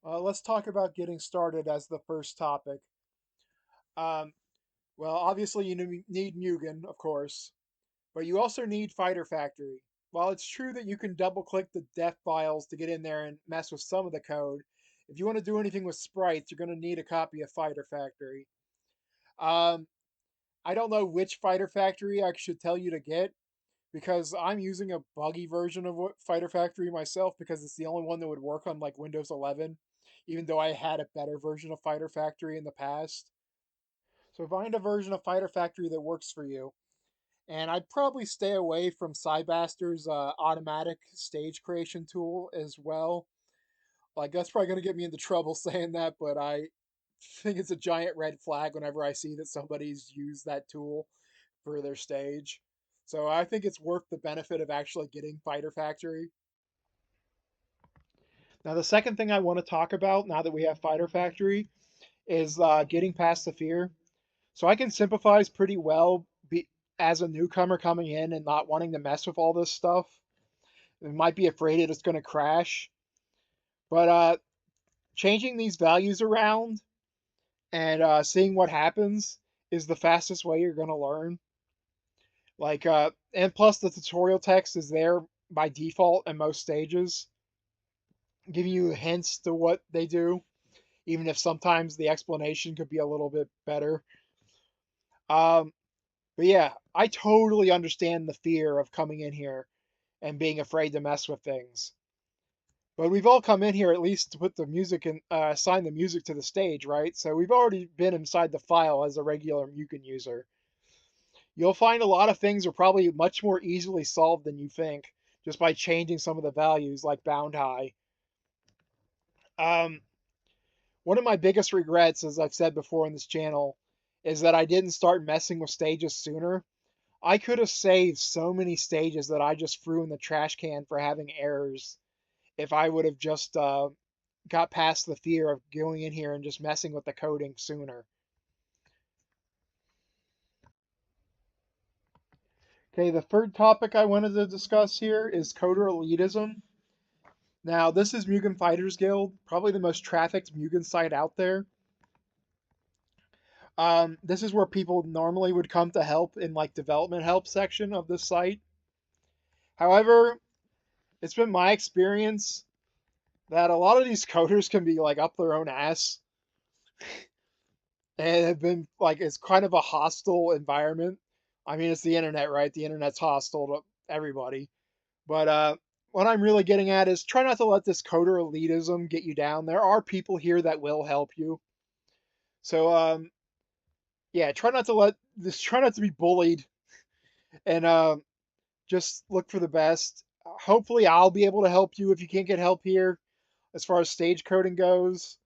Let's talk about getting started as the first topic. Um, well, obviously, you need Mugen, of course, but you also need Fighter Factory. While it's true that you can double click the dev files to get in there and mess with some of the code, if you want to do anything with sprites, you're going to need a copy of Fighter Factory. Um, I don't know which Fighter Factory I should tell you to get because I'm using a buggy version of Fighter Factory myself because it's the only one that would work on like Windows 11, even though I had a better version of Fighter Factory in the past. So find a version of Fighter Factory that works for you. And I'd probably stay away from Cybaster's automatic stage creation tool as well. Like that's probably going to get me into trouble saying that, but I think it's a giant red flag whenever I see that somebody's used that tool for their stage. So I think it's worth the benefit of actually getting Fighter Factory. Now, the second thing I want to talk about now that we have Fighter Factory is getting past the fear. So I can sympathize pretty well as a newcomer coming in and not wanting to mess with all this stuff. I might be afraid that it's going to crash. But changing these values around and seeing what happens is the fastest way you're going to learn. And plus the tutorial text is there by default in most stages, giving you hints to what they do, even if sometimes the explanation could be a little bit better. Um, but yeah, I totally understand the fear of coming in here and being afraid to mess with things. But we've all come in here at least to put the music and assign the music to the stage, right? So we've already been inside the file as a regular Mugen user. You'll find a lot of things are probably much more easily solved than you think just by changing some of the values like bound high. Um, One of my biggest regrets, as I've said before on this channel, is that I didn't start messing with stages sooner. I could have saved so many stages that I just threw in the trash can for having errors if I would have just got past the fear of going in here and just messing with the coding sooner. Okay, the third topic I wanted to discuss here is coder elitism. Now, this is Mugen Fighters Guild, probably the most trafficked Mugen site out there. This is where people normally would come to help in like development help section of the site. However, it's been my experience that a lot of these coders can be like up their own ass and have been like it's kind of a hostile environment. I mean, it's the internet, right? The internet's hostile to everybody. But what I'm really getting at is try not to let this coder elitism get you down. There are people here that will help you. So yeah, try not to be bullied and just look for the best. Hopefully I'll be able to help you if you can't get help here as far as stage coding goes.